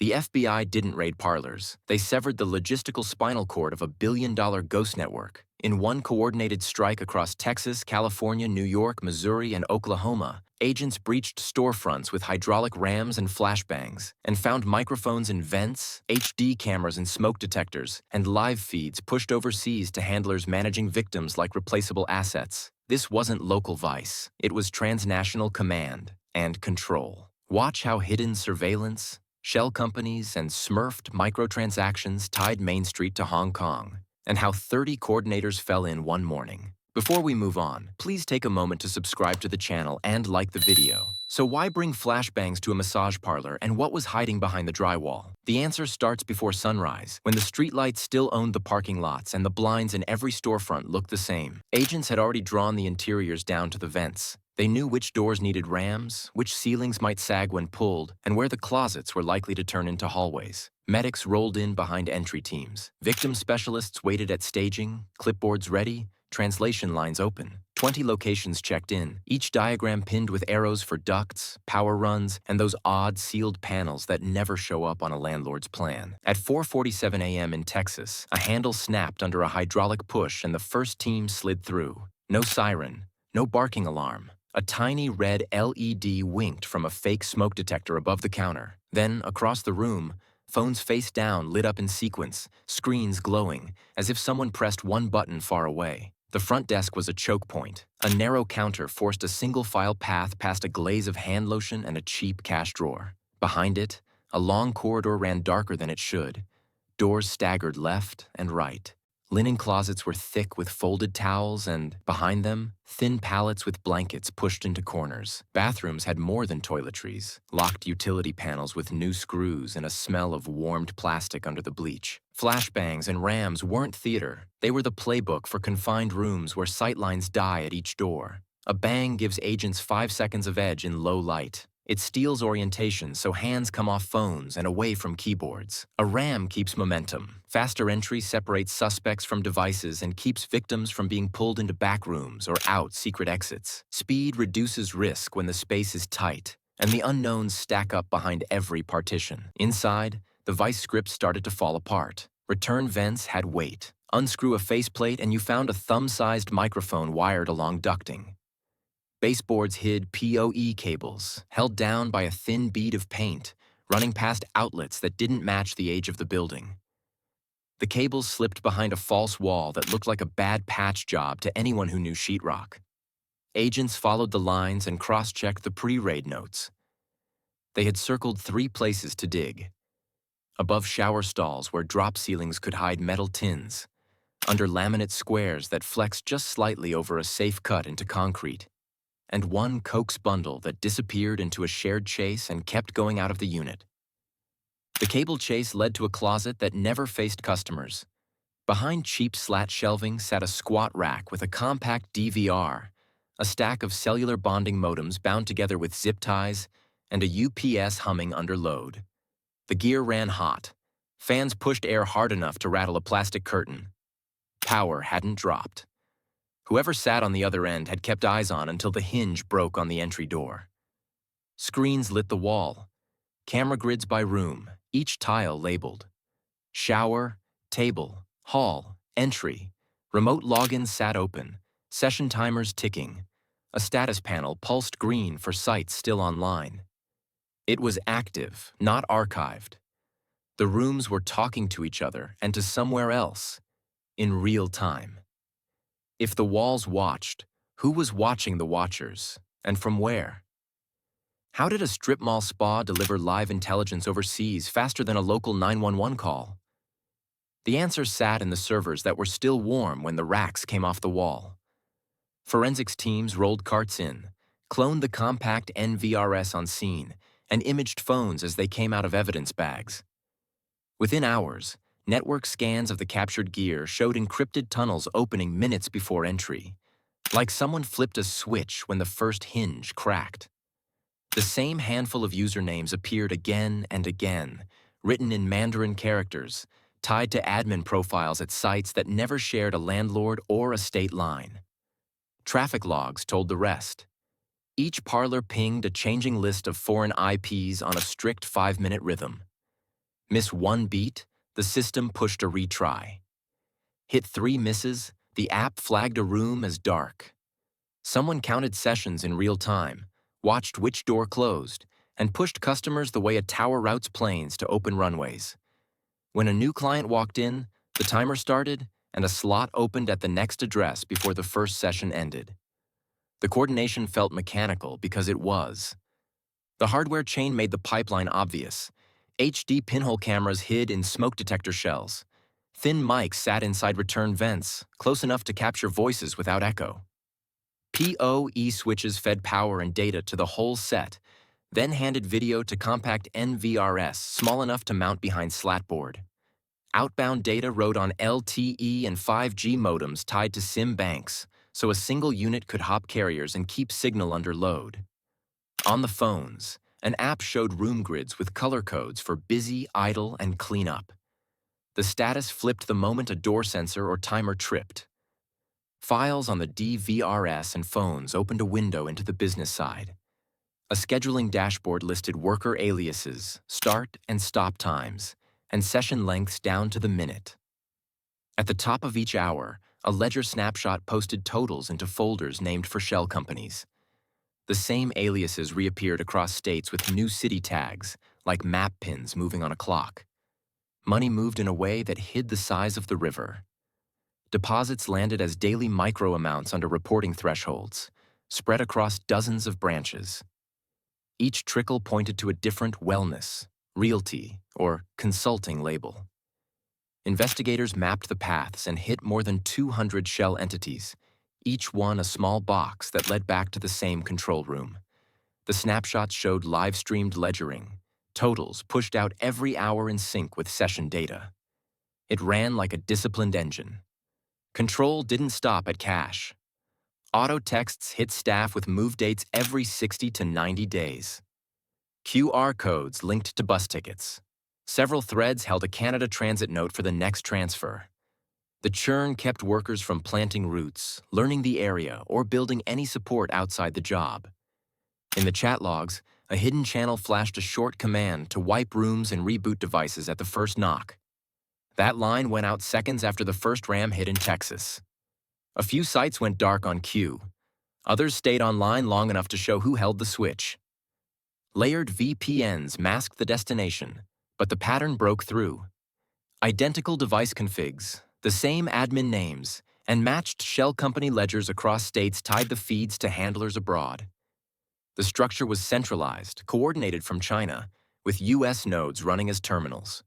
The FBI didn't raid Parlors. They severed the logistical spinal cord of a billion-dollar ghost network. In one coordinated strike across Texas, California, New York, Missouri, and Oklahoma, agents breached storefronts with hydraulic rams and flashbangs and found microphones in vents, HD cameras in smoke detectors, and live feeds pushed overseas to handlers managing victims like replaceable assets. This wasn't local vice. It was transnational command and control. Watch how hidden surveillance, shell companies, and smurfed microtransactions tied Main Street to Hong Kong, and how 30 coordinators fell in one morning. Before we move on, please take a moment to subscribe to the channel and like the video. So why bring flashbangs to a massage parlor, and what was hiding behind the drywall? The answer starts before sunrise, when the streetlights still owned the parking lots and the blinds in every storefront looked the same. Agents had already drawn the interiors down to the vents. They knew which doors needed rams, which ceilings might sag when pulled, and where the closets were likely to turn into hallways. Medics rolled in behind entry teams. Victim specialists waited at staging, clipboards ready, translation lines open. 20 locations checked in, each diagram pinned with arrows for ducts, power runs, and those odd sealed panels that never show up on a landlord's plan. At 4:47 a.m. in Texas, a handle snapped under a hydraulic push and the first team slid through. No siren, no barking alarm. A tiny red LED winked from a fake smoke detector above the counter. Then, across the room, phones face down lit up in sequence, screens glowing, as if someone pressed one button far away. The front desk was a choke point. A narrow counter forced a single-file path past a glaze of hand lotion and a cheap cash drawer. Behind it, a long corridor ran darker than it should. Doors staggered left and right. Linen closets were thick with folded towels and, behind them, thin pallets with blankets pushed into corners. Bathrooms had more than toiletries, locked utility panels with new screws and a smell of warmed plastic under the bleach. Flashbangs and rams weren't theater. They were the playbook for confined rooms where sightlines die at each door. A bang gives agents 5 seconds of edge in low light. It steals orientation so hands come off phones and away from keyboards. A ram keeps momentum. Faster entry separates suspects from devices and keeps victims from being pulled into back rooms or out secret exits. Speed reduces risk when the space is tight, and the unknowns stack up behind every partition. Inside, the vice script started to fall apart. Return vents had weight. Unscrew a faceplate and you found a thumb-sized microphone wired along ducting. Baseboards hid PoE cables, held down by a thin bead of paint, running past outlets that didn't match the age of the building. The cables slipped behind a false wall that looked like a bad patch job to anyone who knew sheetrock. Agents followed the lines and cross-checked the pre-raid notes. They had circled 3 places to dig. Above shower stalls where drop ceilings could hide metal tins, under laminate squares that flexed just slightly over a safe cut into concrete, and one coax bundle that disappeared into a shared chase and kept going out of the unit. The cable chase led to a closet that never faced customers. Behind cheap slat shelving sat a squat rack with a compact DVR, a stack of cellular bonding modems bound together with zip ties, and a UPS humming under load. The gear ran hot. Fans pushed air hard enough to rattle a plastic curtain. Power hadn't dropped. Whoever sat on the other end had kept eyes on until the hinge broke on the entry door. Screens lit the wall. Camera grids by room, each tile labeled. Shower, table, hall, entry. Remote logins sat open, session timers ticking. A status panel pulsed green for sites still online. It was active, not archived. The rooms were talking to each other and to somewhere else, in real time. If the walls watched, who was watching the watchers, and from where? How did a strip mall spa deliver live intelligence overseas faster than a local 911 call? The answer sat in the servers that were still warm when the racks came off the wall. Forensics teams rolled carts in, cloned the compact NVRS on scene, and imaged phones as they came out of evidence bags. Within hours, network scans of the captured gear showed encrypted tunnels opening minutes before entry, like someone flipped a switch when the first hinge cracked. The same handful of usernames appeared again and again, written in Mandarin characters, tied to admin profiles at sites that never shared a landlord or a state line. Traffic logs told the rest. Each parlor pinged a changing list of foreign IPs on a strict 5-minute rhythm. Miss one beat, the system pushed a retry. Hit 3 misses, the app flagged a room as dark. Someone counted sessions in real time, watched which door closed, and pushed customers the way a tower routes planes to open runways. When a new client walked in, the timer started, and a slot opened at the next address before the first session ended. The coordination felt mechanical because it was. The hardware chain made the pipeline obvious. HD pinhole cameras hid in smoke detector shells. Thin mics sat inside return vents, close enough to capture voices without echo. PoE switches fed power and data to the whole set, then handed video to compact NVRS, small enough to mount behind slatboard. Outbound data rode on LTE and 5G modems tied to SIM banks, so a single unit could hop carriers and keep signal under load. On the phones, an app showed room grids with color codes for busy, idle, and cleanup. The status flipped the moment a door sensor or timer tripped. Files on the DVRS and phones opened a window into the business side. A scheduling dashboard listed worker aliases, start and stop times, and session lengths down to the minute. At the top of each hour, a ledger snapshot posted totals into folders named for shell companies. The same aliases reappeared across states with new city tags, like map pins moving on a clock. Money moved in a way that hid the size of the river. Deposits landed as daily micro amounts under reporting thresholds, spread across dozens of branches. Each trickle pointed to a different wellness, realty, or consulting label. Investigators mapped the paths and hit more than 200 shell entities, each one a small box that led back to the same control room. The snapshots showed live-streamed ledgering, totals pushed out every hour in sync with session data. It ran like a disciplined engine. Control didn't stop at cash. Auto texts hit staff with move dates every 60 to 90 days. QR codes linked to bus tickets. Several threads held a Canada Transit note for the next transfer. The churn kept workers from planting roots, learning the area, or building any support outside the job. In the chat logs, a hidden channel flashed a short command to wipe rooms and reboot devices at the first knock. That line went out seconds after the first ram hit in Texas. A few sites went dark on cue. Others stayed online long enough to show who held the switch. Layered VPNs masked the destination, but the pattern broke through. Identical device configs, the same admin names, and matched shell company ledgers across states tied the feeds to handlers abroad. The structure was centralized, coordinated from China, with US nodes running as terminals.